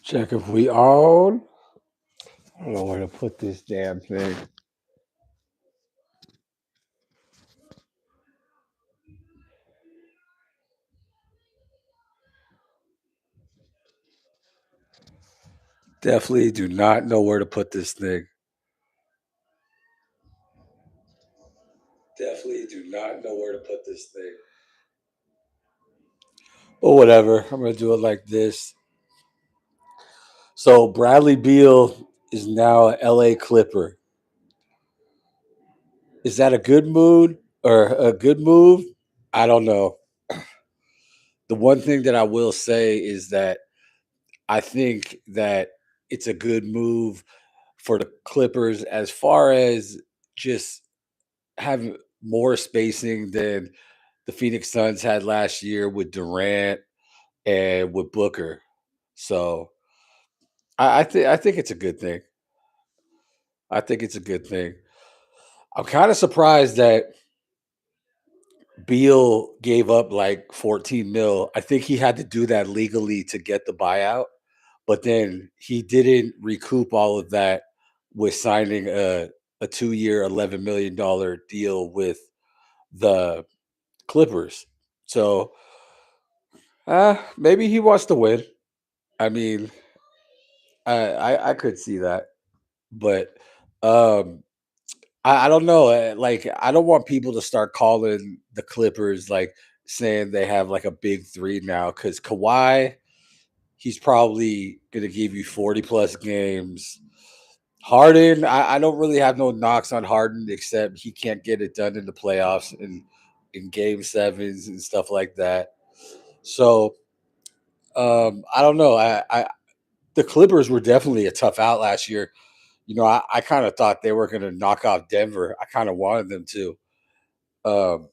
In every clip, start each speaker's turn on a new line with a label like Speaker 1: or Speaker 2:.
Speaker 1: Check if we on. I don't know where to put this damn thing. Definitely do not know where to put this thing. Definitely do not know where to put this thing. But whatever. I'm gonna do it like this. So Bradley Beal is now an LA Clipper. Is that a good mood or a good move? I don't know. The one thing that I will say is that I think that it's a good move for the Clippers as far as just having more spacing than the Phoenix Suns had last year with Durant and with Booker. So I think it's a good thing. I think it's a good thing. I'm kind of surprised that Beal gave up like 14 mil. I think he had to do that legally to get the buyout, but then he didn't recoup all of that with signing a 2 year, $11 million deal with the Clippers. So maybe he wants to win. I mean, I could see that, but um, I don't know. Like, I don't want people to start calling the Clippers like saying they have like a big three now because Kawhi, he's probably gonna give you 40 plus games. Harden, I don't really have no knocks on Harden except he can't get it done in the playoffs and in game sevens and stuff like that. So I don't know. I the Clippers were definitely a tough out last year. I kind of thought they were going to knock off Denver. I kind of wanted them to. Um,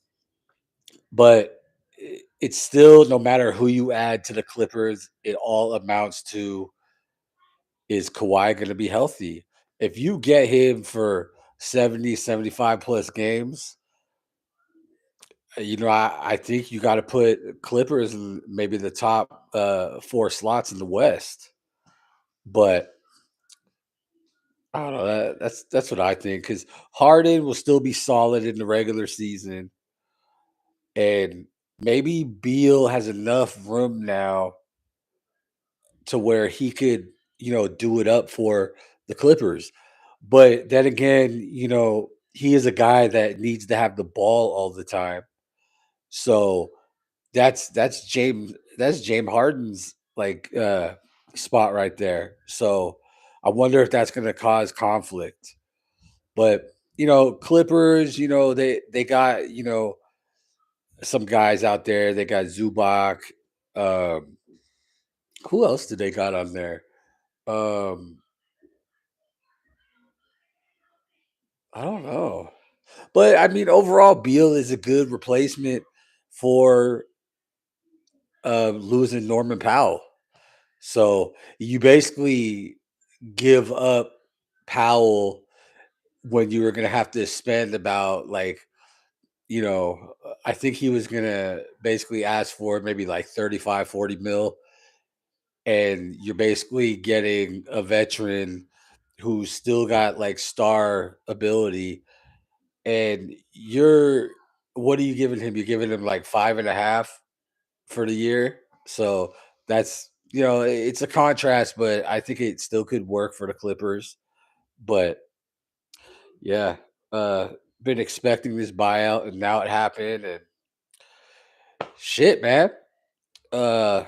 Speaker 1: but it's still, no matter who you add to the Clippers, it all amounts to, is Kawhi going to be healthy? If you get him for 70, 75 plus games, I think you got to put Clippers in maybe the top four slots in the West. But I don't know. That's what I think because Harden will still be solid in the regular season, and maybe Beal has enough room now to where he could, do it up for the Clippers. But then again, he is a guy that needs to have the ball all the time. So that's James Harden's like spot right there. So I wonder if that's going to cause conflict. But Clippers, they got some guys out there. They got Zubac. Um, who else did they got on there? Um, I don't know. But I mean, overall, Beal is a good replacement for losing Norman Powell. So you basically give up Powell when you were going to have to spend about like, I think he was going to basically ask for maybe like 35, 40 mil. And you're basically getting a veteran who's still got like star ability. And what are you giving him? You're giving him like 5.5 for the year. So it's a contrast, but I think it still could work for the Clippers. But yeah, uh, been expecting this buyout, and now it happened. And shit, man, uh,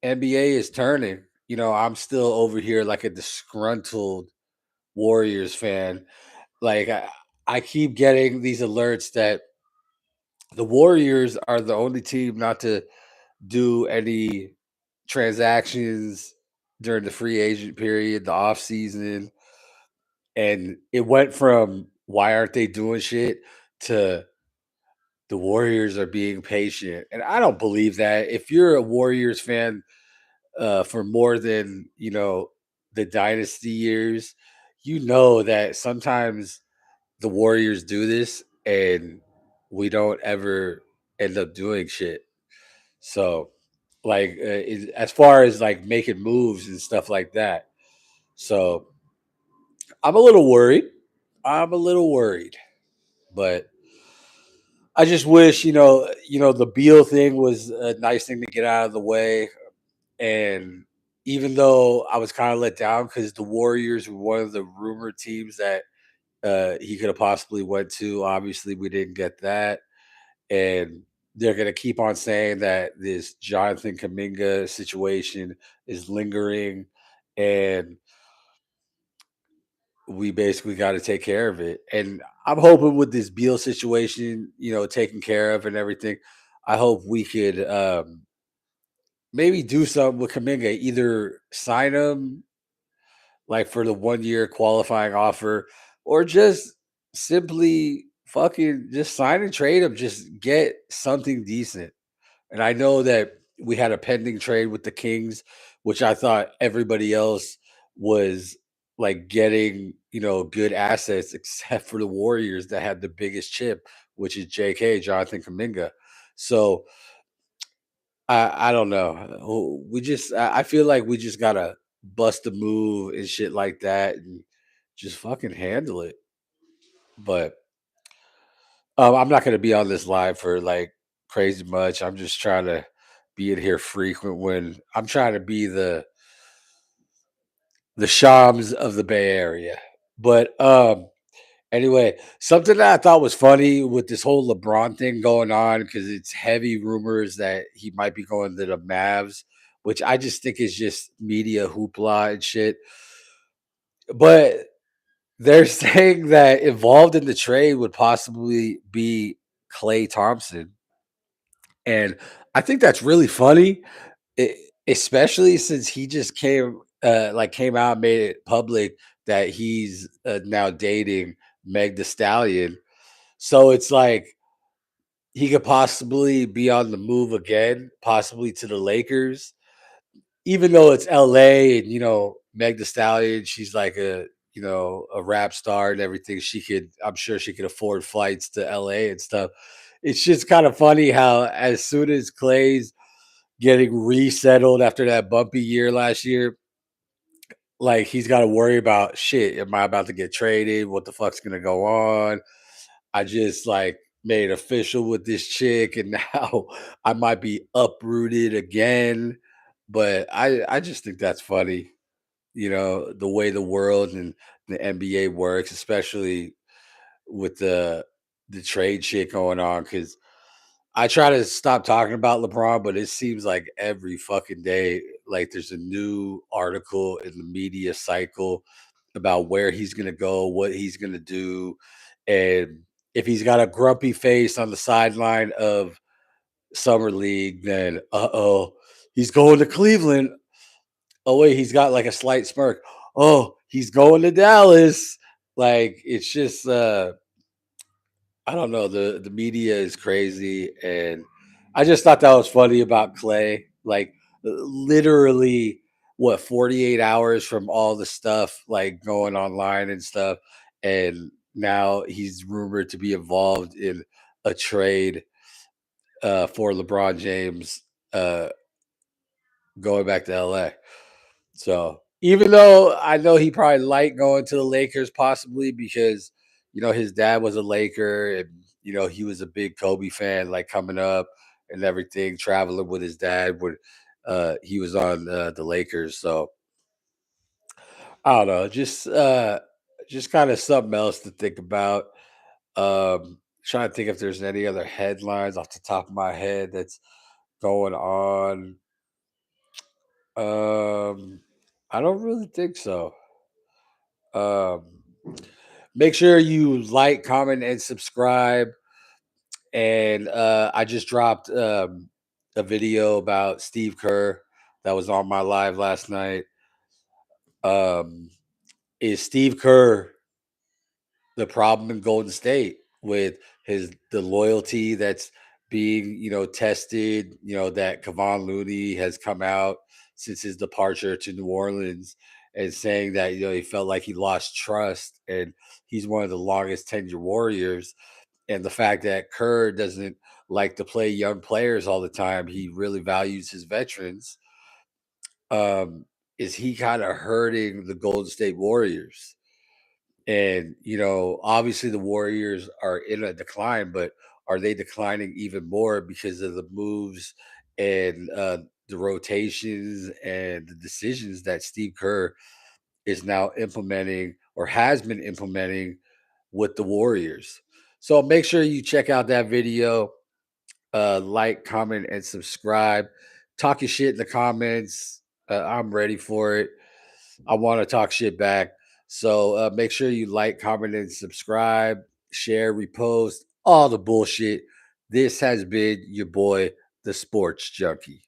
Speaker 1: NBA is turning. I'm still over here like a disgruntled Warriors fan. Like I keep getting these alerts that the Warriors are the only team not to do any transactions during the free agent period, the off season, and it went from why aren't they doing shit to the Warriors are being patient, and I don't believe that. If you're a Warriors fan for more than the dynasty years, you know that sometimes the Warriors do this, and we don't ever end up doing shit. So, like, as far as like making moves and stuff like that. So, I'm a little worried. I'm a little worried, but I just wish the Beal thing was a nice thing to get out of the way. And even though I was kind of let down because the Warriors were one of the rumored teams that he could have possibly went to. Obviously, we didn't get that, and they're going to keep on saying that this Jonathan Kaminga situation is lingering, and we basically got to take care of it. And I'm hoping with this Beal situation, taken care of and everything, I hope we could maybe do something with Kaminga, either sign him like for the 1 year qualifying offer, or just simply fucking just sign and trade him, just get something decent. And I know that we had a pending trade with the Kings, which I thought everybody else was like getting, good assets except for the Warriors that had the biggest chip, which is JK, Jonathan Kaminga. So I don't know. I feel like we just gotta bust a move and shit like that and just fucking handle it. But I'm not gonna be on this live for like crazy much. I'm just trying to be in here frequent when I'm trying to be the Shams of the Bay Area. But anyway, something that I thought was funny with this whole LeBron thing going on, because it's heavy rumors that he might be going to the Mavs, which I just think is just media hoopla and shit. But they're saying that involved in the trade would possibly be Clay Thompson. And I think that's really funny, especially since he just came out and made it public that he's now dating Meg The Stallion. So it's like he could possibly be on the move again, possibly to the Lakers, even though it's LA and Meg The Stallion, she's like a rap star and everything. I'm sure she could afford flights to LA and stuff. It's just kind of funny how as soon as Clay's getting resettled after that bumpy year last year, like he's got to worry about shit. Am I about to get traded? What the fuck's gonna go on? I just like made official with this chick, and now I might be uprooted again. But I just think that's funny, the way the world and the NBA works, especially with the trade shit going on. Because I try to stop talking about LeBron, but it seems like every fucking day, like there's a new article in the media cycle about where he's gonna go, what he's gonna do, and if he's got a grumpy face on the sideline of summer league, then he's going to Cleveland. Oh wait, he's got like a slight smirk. Oh, he's going to Dallas. Like it's just I don't know. The media is crazy, and I just thought that was funny about Clay. Like literally, what 48 hours from all the stuff like going online and stuff, and now he's rumored to be involved in a trade for LeBron James uh, going back to LA. So even though I know he probably liked going to the Lakers, possibly because his dad was a Laker, and he was a big Kobe fan, like coming up and everything, traveling with his dad when he was on the Lakers. So I don't know, just kind of something else to think about. Trying to think if there's any other headlines off the top of my head that's going on. Um, I don't really think so. Um, Make sure you like, comment, and subscribe. And I just dropped a video about Steve Kerr that was on my live last night. Um, is Steve Kerr the problem in Golden State with his the loyalty that's being, tested, that Kevon Looney has come out since his departure to New Orleans and saying that, he felt like he lost trust and he's one of the longest tenured Warriors. And the fact that Kerr doesn't like to play young players all the time, he really values his veterans. Um, is he kind of hurting the Golden State Warriors? And, obviously the Warriors are in a decline, but are they declining even more because of the moves and the rotations and the decisions that Steve Kerr is now implementing or has been implementing with the Warriors? So make sure you check out that video, like, comment, and subscribe. Talk your shit in the comments. I'm ready for it. I want to talk shit back. So make sure you like, comment, and subscribe, share, repost, all the bullshit. This has been your boy, the Sports Junkie.